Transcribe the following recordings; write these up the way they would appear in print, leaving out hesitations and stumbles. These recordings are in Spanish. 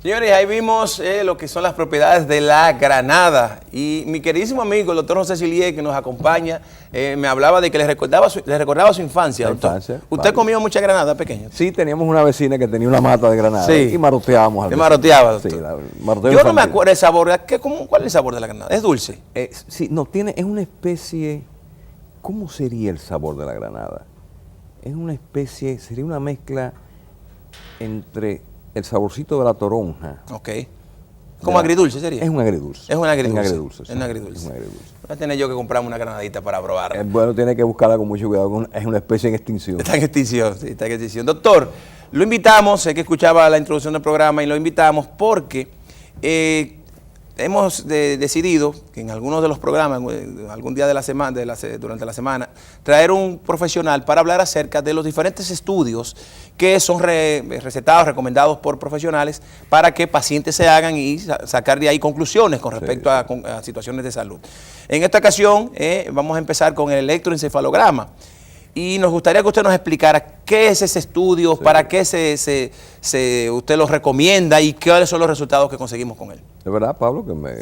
Señores, ahí vimos lo que son las propiedades de la granada. Y mi queridísimo amigo, el doctor José Silier, que nos acompaña, me hablaba de que le recordaba su infancia, doctor. ¿Usted vale. Comió mucha granada pequeño? Sí, teníamos una vecina que tenía una mata de granada, sí. Y maroteábamos. Maroteaba, doctor. Sí, yo no me acuerdo el sabor. ¿Cuál es el sabor de la granada? ¿Es dulce? Sí, no, es una especie... ¿Cómo sería el sabor de la granada? Es una especie, sería una mezcla entre el saborcito de la toronja. Ok. ¿Como agridulce sería? Es un agridulce. Es un agridulce. Es un agridulce. Voy a tener yo que comprarme una granadita para probarla. Bueno, tiene que buscarla con mucho cuidado. Es una especie en extinción. Está en extinción, sí, está en extinción. Doctor, lo invitamos, sé que escuchaba la introducción del programa y lo invitamos porque hemos decidido que en algunos de los programas, algún día de la semana, durante la semana, traer un profesional para hablar acerca de los diferentes estudios que son recetados, recomendados por profesionales para que pacientes se hagan y sacar de ahí conclusiones con respecto a situaciones de salud. En esta ocasión vamos a empezar con el electroencefalograma. Y nos gustaría que usted nos explicara qué es ese estudio, para qué usted lo recomienda y cuáles son los resultados que conseguimos con él. De verdad, Pablo, que me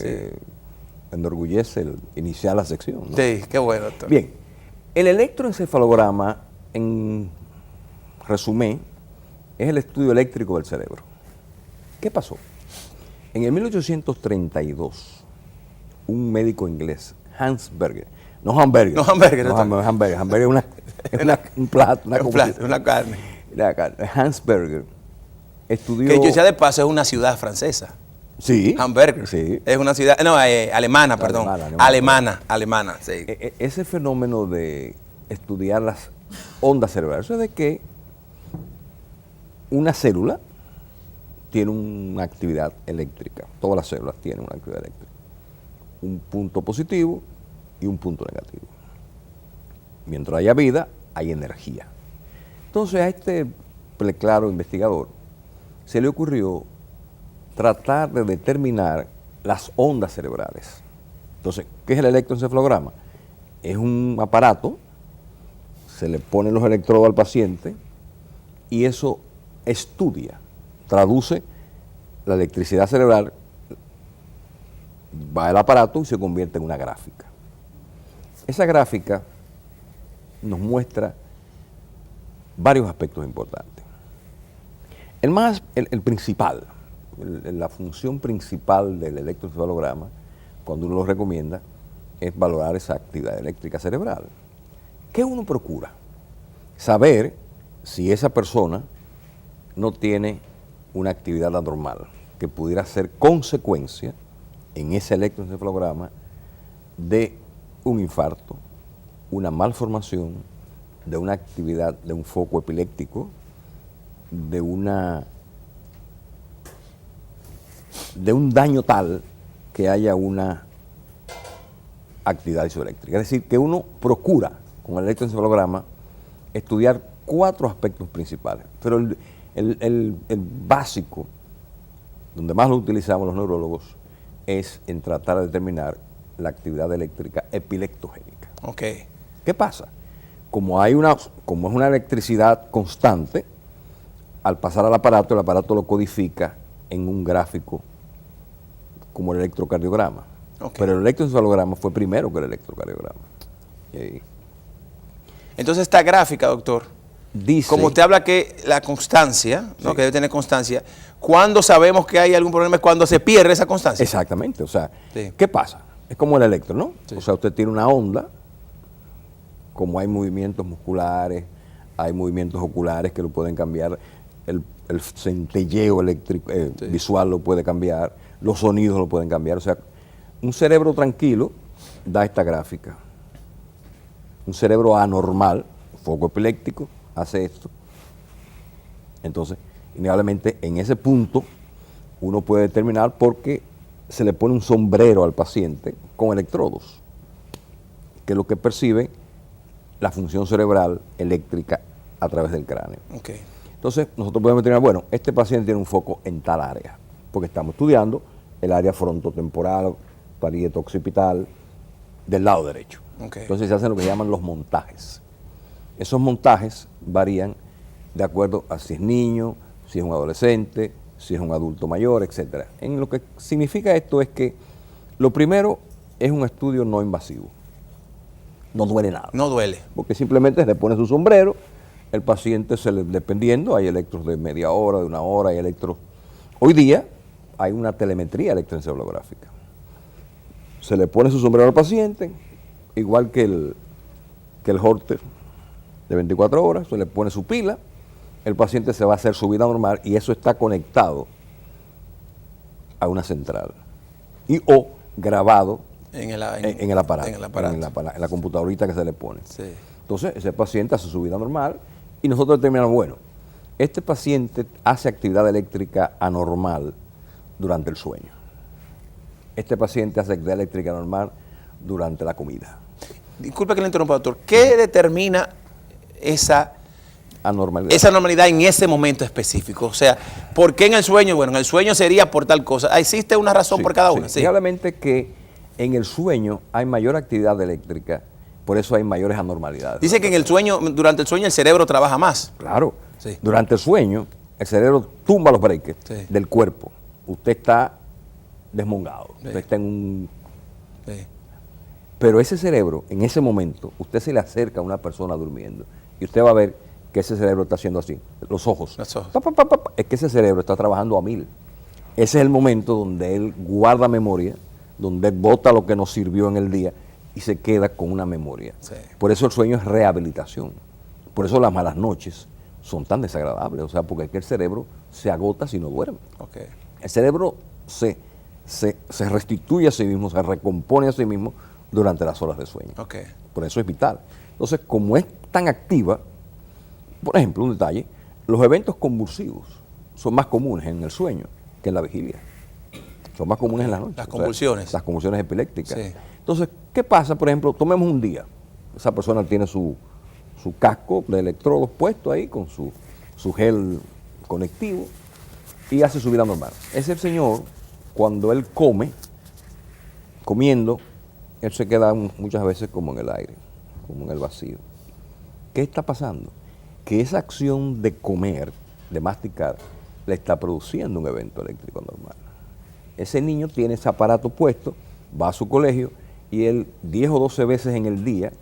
enorgullece el iniciar la sección, ¿no? Sí, qué bueno, doctor. Bien, el electroencefalograma, en resumen, es el estudio eléctrico del cerebro. ¿Qué pasó? En el 1832, un médico inglés, Hans Berger, Hamburger es un plato, una carne. Hans Berger estudió... Que yo sea de paso es una ciudad francesa. Sí. Hamburger. Sí. Es una ciudad, no, alemana, perdón. Alemana, sí. Ese fenómeno de estudiar las ondas cerebrales, eso es de que una célula tiene una actividad eléctrica. Todas las células tienen una actividad eléctrica. Un punto positivo y un punto negativo. Mientras haya vida, hay energía. Entonces a este claro investigador se le ocurrió tratar de determinar las ondas cerebrales. Entonces, ¿qué es el electroencefalograma? Es un aparato, se le ponen los electrodos al paciente y eso estudia, traduce la electricidad cerebral, va al aparato y se convierte en una gráfica. Esa gráfica nos muestra varios aspectos importantes. El principal, la función principal del electroencefalograma, cuando uno lo recomienda, es valorar esa actividad eléctrica cerebral. ¿Qué uno procura? Saber si esa persona no tiene una actividad anormal que pudiera ser consecuencia en ese electroencefalograma de un infarto, una malformación, de una actividad, de un foco epiléptico, de un daño tal que haya una actividad isoeléctrica. Es decir, que uno procura con el electroencefalograma estudiar 4 aspectos principales, pero el básico, donde más lo utilizamos los neurólogos, es en tratar de determinar la actividad eléctrica epileptogénica. Okay. ¿Qué pasa? Como es una electricidad constante, al pasar al aparato, el aparato lo codifica en un gráfico como el electrocardiograma. Okay. Pero el electroencefalograma fue primero que el electrocardiograma. Entonces esta gráfica, doctor, dice, como usted habla que la constancia, ¿no? Sí. Que debe tener constancia, ¿cuándo sabemos que hay algún problema? Es cuando se pierde esa constancia. Exactamente, o sea, sí. ¿Qué pasa? Es como el electro, ¿no? Sí. O sea, usted tiene una onda, como hay movimientos musculares, hay movimientos oculares que lo pueden cambiar, el centelleo eléctrico, sí, visual lo puede cambiar, los sonidos lo pueden cambiar. O sea, un cerebro tranquilo da esta gráfica. Un cerebro anormal, foco epiléptico, hace esto. Entonces, innegablemente en ese punto uno puede determinar porque se le pone un sombrero al paciente con electrodos, que es lo que percibe la función cerebral eléctrica a través del cráneo. Okay. Entonces, nosotros podemos determinar, bueno, este paciente tiene un foco en tal área, porque estamos estudiando el área frontotemporal, parieto occipital, del lado derecho. Okay. Entonces se hacen lo que llaman los montajes. Esos montajes varían de acuerdo a si es niño, si es un adolescente, si es un adulto mayor, etcétera. En lo que significa esto es que lo primero es un estudio no invasivo. No duele nada. No duele. Porque simplemente se le pone su sombrero, el paciente dependiendo, hay electros de media hora, de una hora, hay electros. Hoy día hay una telemetría electroencefalográfica. Se le pone su sombrero al paciente, igual que el Holter de 24 horas, se le pone su pila, el paciente se va a hacer su vida normal y eso está conectado a una central o grabado en el aparato, en la computadorita que se le pone. Sí. Entonces, ese paciente hace su vida normal y nosotros determinamos, bueno, este paciente hace actividad eléctrica anormal durante el sueño. Este paciente hace actividad eléctrica normal durante la comida. Disculpe que le interrumpa, doctor. ¿Qué determina esa anormalidad? Esa anormalidad en ese momento específico. O sea, ¿por qué en el sueño? Bueno, en el sueño sería por tal cosa. ¿Existe una razón por cada una? Sí. Realmente que en el sueño hay mayor actividad eléctrica, por eso hay mayores anormalidades. Dice que en el sueño, durante el sueño el cerebro trabaja más. Claro. Sí. Durante el sueño el cerebro tumba los breakers del cuerpo. Usted está desmongado. Sí. Usted está en un... Sí. Pero ese cerebro, en ese momento, usted se le acerca a una persona durmiendo y usted va a ver que ese cerebro está haciendo así, los ojos. Los ojos. Es que ese cerebro está trabajando a 1000. Ese es el momento donde él guarda memoria, donde él bota lo que nos sirvió en el día y se queda con una memoria. Sí. Por eso el sueño es rehabilitación. Por eso las malas noches son tan desagradables, o sea, porque es que el cerebro se agota si no duerme. Okay. El cerebro se restituye a sí mismo, se recompone a sí mismo durante las horas de sueño. Okay. Por eso es vital. Entonces, como es tan activa, por ejemplo, un detalle, los eventos convulsivos son más comunes en el sueño que en la vigilia. Son más comunes en la noche. Las convulsiones. O sea, las convulsiones epilépticas. Sí. Entonces, ¿qué pasa? Por ejemplo, tomemos un día. Esa persona tiene su casco de electrodos puesto ahí con su gel conectivo y hace su vida normal. Ese señor, cuando él comiendo, él se queda muchas veces como en el aire, como en el vacío. ¿Qué está pasando? Que esa acción de comer, de masticar, le está produciendo un evento eléctrico normal. Ese niño tiene ese aparato puesto, va a su colegio y él 10 o 12 veces en el día,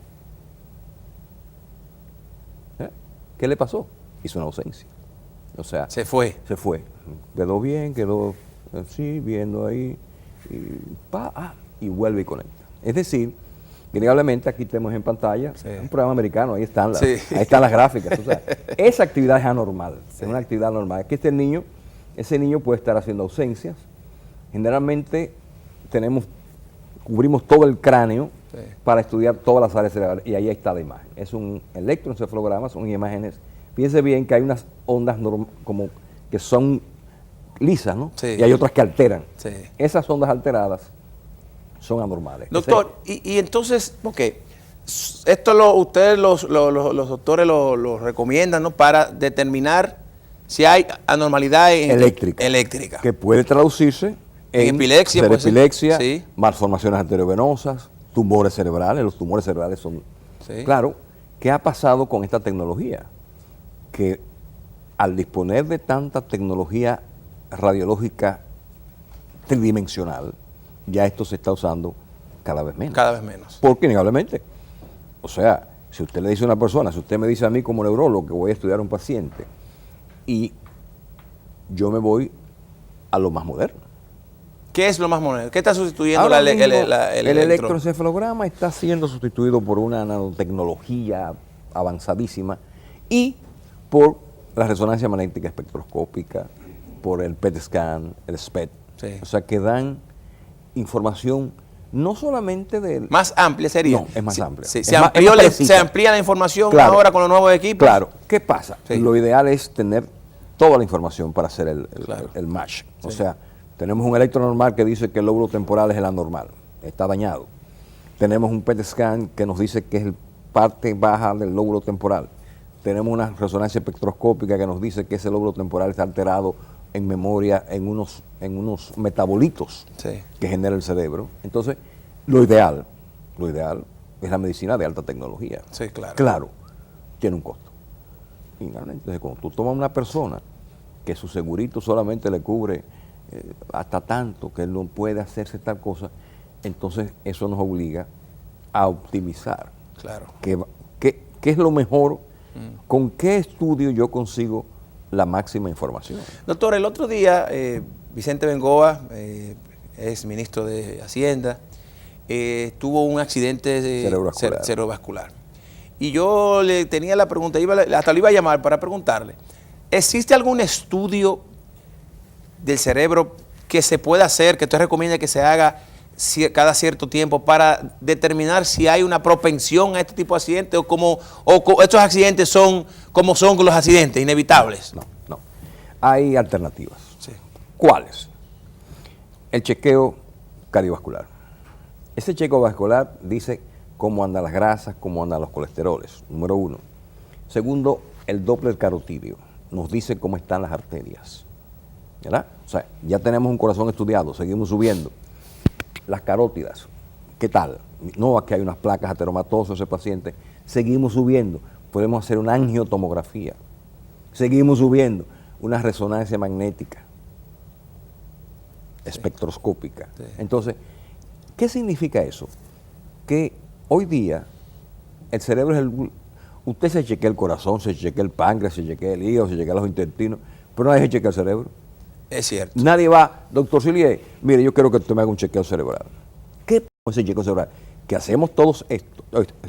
¿qué le pasó? Hizo una ausencia. O sea, se fue. Quedó bien, quedó así, viendo ahí, y vuelve y conecta. Es decir, innegablemente aquí tenemos en pantalla un programa americano, ahí están las gráficas. O sea, esa actividad es anormal, es una actividad normal. Es que ese niño puede estar haciendo ausencias. Generalmente cubrimos todo el cráneo para estudiar todas las áreas cerebrales y ahí está la imagen. Es un electroencefalograma, son imágenes. Fíjense bien que hay unas ondas como que son lisas, ¿no? Sí. Y hay otras que alteran. Sí. Esas ondas alteradas son anormales. Doctor, y entonces, esto ustedes los doctores lo recomiendan, ¿no? Para determinar si hay anormalidad eléctrica. Que puede traducirse en epilepsia, epilepsia, malformaciones arteriovenosas, tumores cerebrales. Los tumores cerebrales son... Sí. Claro, ¿qué ha pasado con esta tecnología? Que al disponer de tanta tecnología radiológica tridimensional, ya esto se está usando cada vez menos. Cada vez menos. Porque innegablemente, o sea, si usted le dice a una persona, si usted me dice a mí como neurólogo que voy a estudiar a un paciente y yo me voy a lo más moderno. ¿Qué es lo más moderno? ¿Qué está sustituyendo el electro? electroencefalograma está siendo sustituido por una nanotecnología avanzadísima y por la resonancia magnética espectroscópica, por el PET scan, el SPET. Sí. O sea, que dan información no solamente de... Más amplia sería. No, es más amplia. Sí, se amplía la información ahora con los nuevos equipos. Claro. ¿Qué pasa? Sí. Lo ideal es tener toda la información para hacer el match. O sea, tenemos un electro normal que dice que el lóbulo temporal es el anormal, está dañado. Tenemos un PET scan que nos dice que es la parte baja del lóbulo temporal. Tenemos una resonancia espectroscópica que nos dice que ese lóbulo temporal está alterado en memoria, en unos metabolitos que genera el cerebro. Entonces, lo ideal es la medicina de alta tecnología. Sí, claro. Claro, tiene un costo. Entonces, cuando tú tomas una persona que su segurito solamente le cubre hasta tanto, que él no puede hacerse tal cosa, entonces eso nos obliga a optimizar. Claro. ¿Qué es lo mejor? ¿Con qué estudio yo consigo la máxima información? Doctor, el otro día Vicente Bengoa, es ministro de Hacienda, tuvo un accidente cerebrovascular. Y yo le tenía la pregunta, hasta lo iba a llamar para preguntarle, ¿existe algún estudio del cerebro que se pueda hacer, que usted recomienda que se haga cada cierto tiempo para determinar si hay una propensión a este tipo de accidentes o estos accidentes son como son los accidentes, inevitables? No. Hay alternativas. Sí. ¿Cuáles? El chequeo cardiovascular. Ese chequeo vascular dice cómo andan las grasas, cómo andan los colesteroles, número 1. Segundo, el Doppler carotídeo nos dice cómo están las arterias, ¿verdad? O sea, ya tenemos un corazón estudiado, seguimos subiendo. Las carótidas, ¿qué tal? No, aquí hay unas placas ateromatosas ese paciente. Seguimos subiendo, podemos hacer una angiotomografía. Seguimos subiendo, una resonancia magnética, espectroscópica. Sí. Entonces, ¿qué significa eso? Que hoy día el cerebro es usted se chequea el corazón, se chequea el páncreas, se chequea el hígado, se chequea los intestinos, pero nadie se chequea el cerebro. Es cierto. Nadie va, doctor Sillier, mire, yo quiero que usted me haga un chequeo cerebral. ¿Qué es ese chequeo cerebral? Que hacemos todos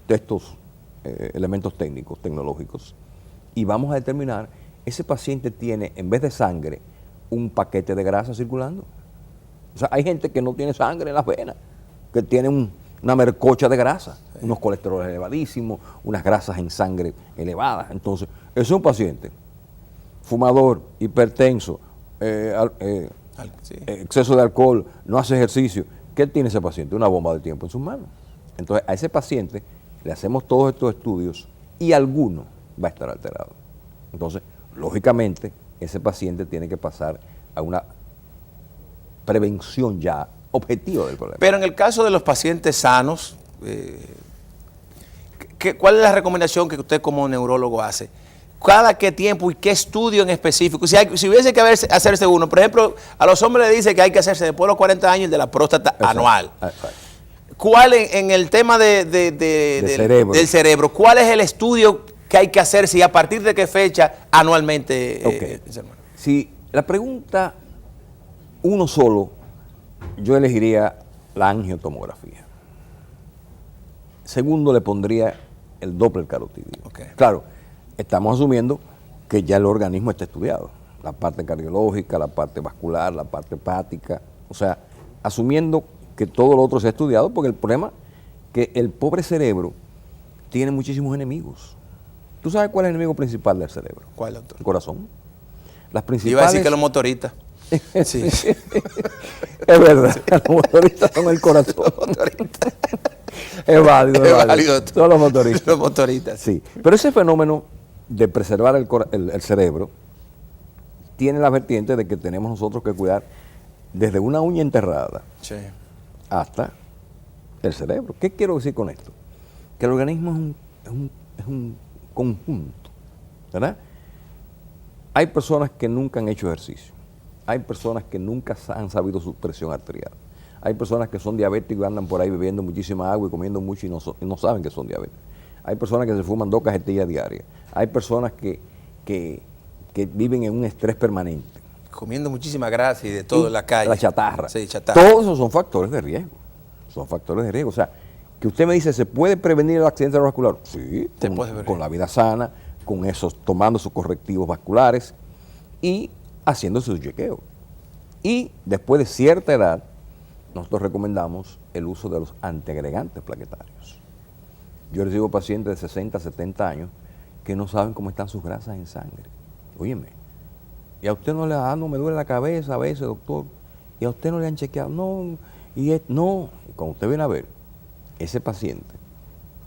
estos elementos técnicos, tecnológicos, y vamos a determinar, ese paciente tiene, en vez de sangre, un paquete de grasa circulando. O sea, hay gente que no tiene sangre en las venas, que tiene una mercocha de grasa, unos colesteroles elevadísimos, unas grasas en sangre elevadas. Entonces, ese es un paciente fumador, hipertenso, exceso de alcohol, no hace ejercicio. ¿Qué tiene ese paciente? Una bomba de tiempo en sus manos. Entonces, a ese paciente le hacemos todos estos estudios y alguno va a estar alterado. Entonces, lógicamente, ese paciente tiene que pasar a una prevención ya objetiva del problema. Pero en el caso de los pacientes sanos, ¿cuál es la recomendación que usted como neurólogo hace? ¿Cada qué tiempo y qué estudio en específico? Si hubiese que hacerse uno, por ejemplo, a los hombres le dice que hay que hacerse después de los 40 años el de la próstata anual. Exacto. ¿Cuál en el tema del cerebro, cuál es el estudio que hay que hacerse y a partir de qué fecha anualmente? Si la pregunta uno solo, yo elegiría la angiotomografía. Segundo, le pondría el Doppler carotídeo. Claro, estamos asumiendo que ya el organismo está estudiado. La parte cardiológica, la parte vascular, la parte hepática. O sea, asumiendo que todo lo otro se ha estudiado, porque el problema es que el pobre cerebro tiene muchísimos enemigos. ¿Tú sabes cuál es el enemigo principal del cerebro? ¿Cuál, doctor? El corazón. Las principales... Iba a decir que los motoristas. Sí. Es verdad, sí. Los motoristas son el corazón. Es válido. Son los motoristas. Los motoristas. Sí. Pero ese fenómeno de preservar el cerebro tiene la vertiente de que tenemos nosotros que cuidar desde una uña enterrada hasta el cerebro. ¿Qué quiero decir con esto? Que el organismo es un conjunto, ¿verdad? Hay personas que nunca han hecho ejercicio. Hay personas que nunca han sabido su presión arterial. Hay personas que son diabéticos y andan por ahí bebiendo muchísima agua y comiendo mucho y no saben que son diabéticos. Hay personas que se fuman 2 cajetillas diarias. Hay personas que viven en un estrés permanente. Comiendo muchísima grasa y de todo en la calle. La chatarra. Sí, chatarra. Todos esos son factores de riesgo. Son factores de riesgo. O sea, que usted me dice, ¿se puede prevenir el accidente cerebrovascular? Sí, con la vida sana, con esos, tomando sus correctivos vasculares y haciendo su chequeo. Y después de cierta edad, nosotros recomendamos el uso de los antiagregantes plaquetarios. Yo recibo pacientes de 60, 70 años que no saben cómo están sus grasas en sangre. Óyeme, y a usted no le no me duele la cabeza a veces, doctor, y a usted no le han chequeado, no, y cuando usted viene a ver, ese paciente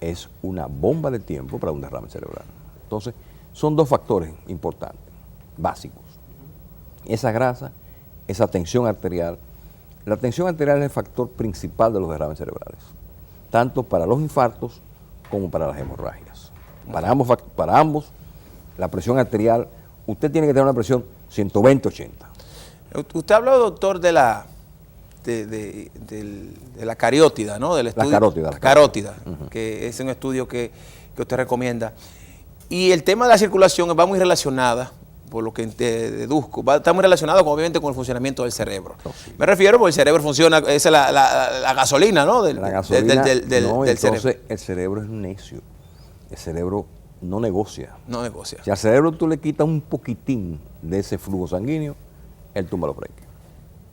es una bomba de tiempo para un derrame cerebral. Entonces, son 2 factores importantes, básicos. Esa grasa, esa tensión arterial. La tensión arterial es el factor principal de los derrames cerebrales, tanto para los infartos como para las hemorragias. Para ambos, la presión arterial, usted tiene que tener una presión 120, 80. Usted ha hablado, doctor, de la cariótida, ¿no? Del estudio, la carótida, que es un estudio que usted recomienda. Y el tema de la circulación va muy relacionada, por lo que deduzco, está muy relacionado obviamente con el funcionamiento del cerebro. Sí. Me refiero porque el cerebro funciona, esa es la gasolina, ¿no? La gasolina, del entonces cerebro. El cerebro es necio, el cerebro no negocia. No negocia. Si al cerebro tú le quitas un poquitín de ese flujo sanguíneo, él tumba los breques.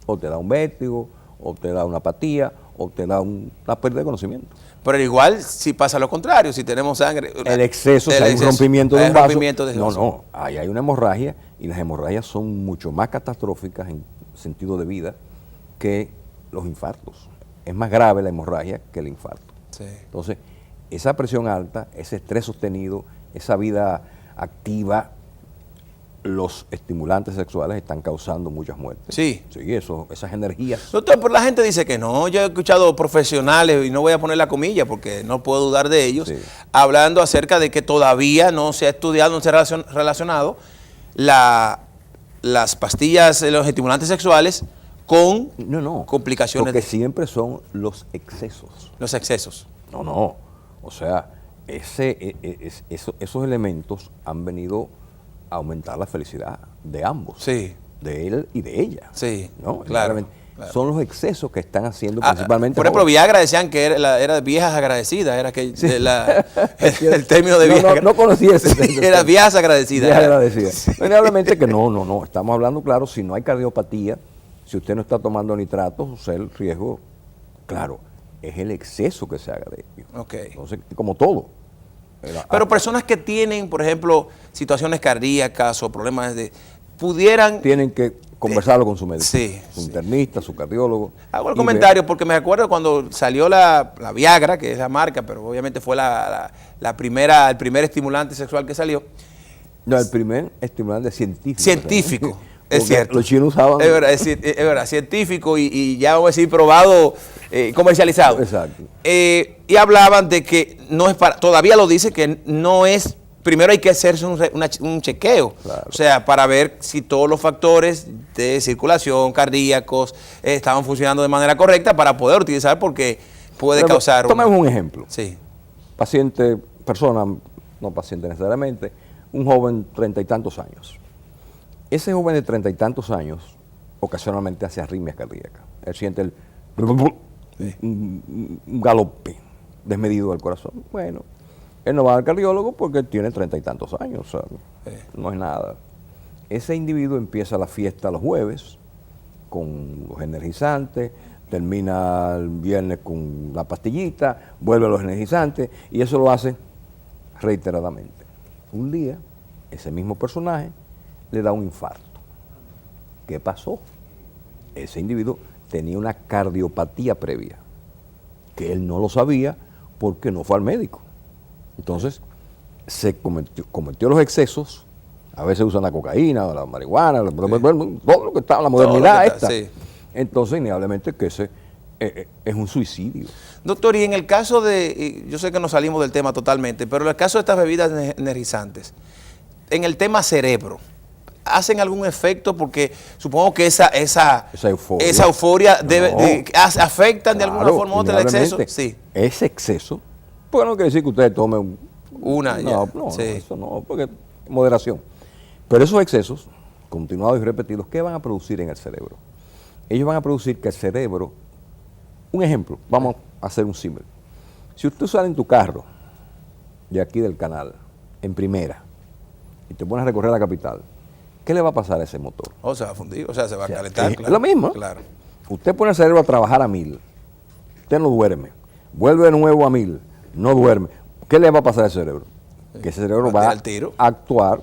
O te da un vértigo, o te da una apatía, o te da una pérdida de conocimiento. Pero igual si pasa lo contrario, si tenemos sangre... El exceso, si hay un rompimiento de un vaso. No, ahí hay una hemorragia, y las hemorragias son mucho más catastróficas en sentido de vida que los infartos. Es más grave la hemorragia que el infarto. Sí. Entonces, esa presión alta, ese estrés sostenido, esa vida activa, los estimulantes sexuales están causando muchas muertes. Sí. Sí, esas energías. Doctor, pero la gente dice que no. Yo he escuchado profesionales, y no voy a poner la comilla porque no puedo dudar de ellos, sí, hablando acerca de que todavía no se ha estudiado, no se ha relacionado las pastillas, los estimulantes sexuales con complicaciones. Porque siempre son los excesos. Los excesos. No. O sea, esos elementos han venido a aumentar la felicidad de ambos. Sí. De él y de ella. Sí, ¿no? claro. Son los excesos que están haciendo principalmente. Por ejemplo, Viagra decían que era viejas agradecidas, era que sí, el término de Viagra. No conocí ese. Era viejas agradecidas. Viejas agradecidas. Indudablemente que no. Estamos hablando, claro, si no hay cardiopatía, si usted no está tomando nitratos, o sea, el riesgo, claro, es el exceso que se haga de ello. Okay. Entonces, como todo. Pero personas que tienen, por ejemplo, situaciones cardíacas o problemas tienen que conversarlo con su médico, sí, su internista, su cardiólogo. Hago el comentario porque me acuerdo cuando salió la Viagra, que es la marca, pero obviamente fue el primer estimulante sexual que salió. No, el primer estimulante científico. Científico, ¿sabes? es cierto. Los chinos usaban. Es verdad, científico y ya vamos a decir probado, comercializado. Exacto. Y hablaban de que no es todavía lo dice que no es. Primero hay que hacerse un chequeo, claro, o sea, para ver si todos los factores de circulación, cardíacos, estaban funcionando de manera correcta para poder utilizar porque puede causar... Tomemos un ejemplo. Sí. Persona, no paciente necesariamente, un joven 30 y tantos años. Ese joven de 30 y tantos años ocasionalmente hace arritmias cardíacas. Él siente un galope desmedido del corazón. Bueno, él no va al cardiólogo porque él tiene 30 y tantos años, ¿sabes? No es nada. Ese individuo empieza la fiesta los jueves con los energizantes, termina el viernes con la pastillita, vuelve a los energizantes y eso lo hace reiteradamente. Un día, ese mismo personaje le da un infarto. ¿Qué pasó? Ese individuo tenía una cardiopatía previa, que él no lo sabía porque no fue al médico. Entonces, se cometió los excesos, a veces usan la cocaína, la marihuana, sí, todo lo que está, la modernidad esta. Sí. Entonces, innegablemente que ese es un suicidio. Doctor, y en el caso yo sé que nos salimos del tema totalmente, pero en el caso de estas bebidas energizantes, en el tema cerebro, ¿hacen algún efecto? Porque supongo que esa euforia afectan de alguna forma u otra el exceso. Sí. Ese exceso, pues no quiere decir que ustedes tomen sí, eso no, porque moderación. Pero esos excesos, continuados y repetidos, ¿qué van a producir en el cerebro? Ellos van a producir que el cerebro, un ejemplo, vamos a hacer un símil. Si usted sale en tu carro de aquí del canal, en primera, y te pones a recorrer la capital, ¿qué le va a pasar a ese motor? Se va a fundir, se va a calentar. Es lo mismo. Claro. Usted pone el cerebro a trabajar a 1000, usted no duerme, vuelve de nuevo a 1000, no duerme. ¿Qué le va a pasar al cerebro? Sí. Que ese cerebro va a actuar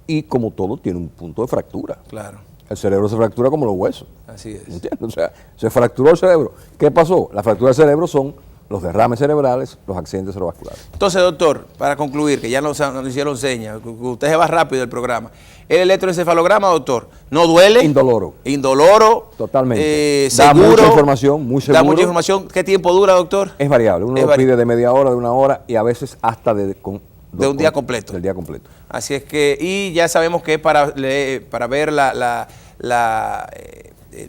y como todo tiene un punto de fractura. Claro. El cerebro se fractura como los huesos. Así es. ¿Entiendes? O sea, se fracturó el cerebro. ¿Qué pasó? La fractura del cerebro son los derrames cerebrales, los accidentes cerebrovasculares. Entonces, doctor, para concluir, que ya nos hicieron señas, que usted se va rápido del programa. El electroencefalograma, doctor, ¿no duele? Indoloro. Indoloro. Totalmente. Seguro. Da mucha información, muy seguro. Da mucha información. ¿Qué tiempo dura, doctor? Es variable. Uno lo pide de media hora, de una hora y a veces hasta de De un día completo. Del día completo. Así es que, y ya sabemos que para ver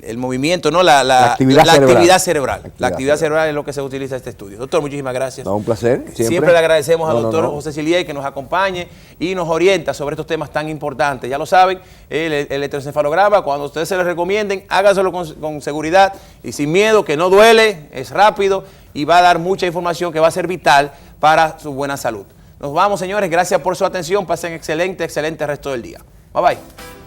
el movimiento, ¿no? La actividad cerebral. La actividad cerebral es lo que se utiliza este estudio. Doctor, muchísimas gracias. No, un placer. Siempre le agradecemos al doctor José Siliey que nos acompañe y nos orienta sobre estos temas tan importantes. Ya lo saben, el electroencefalograma, cuando ustedes se lo recomienden, hágaselo con seguridad y sin miedo, que no duele, es rápido y va a dar mucha información que va a ser vital para su buena salud. Nos vamos, señores. Gracias por su atención. Pasen excelente resto del día. Bye, bye.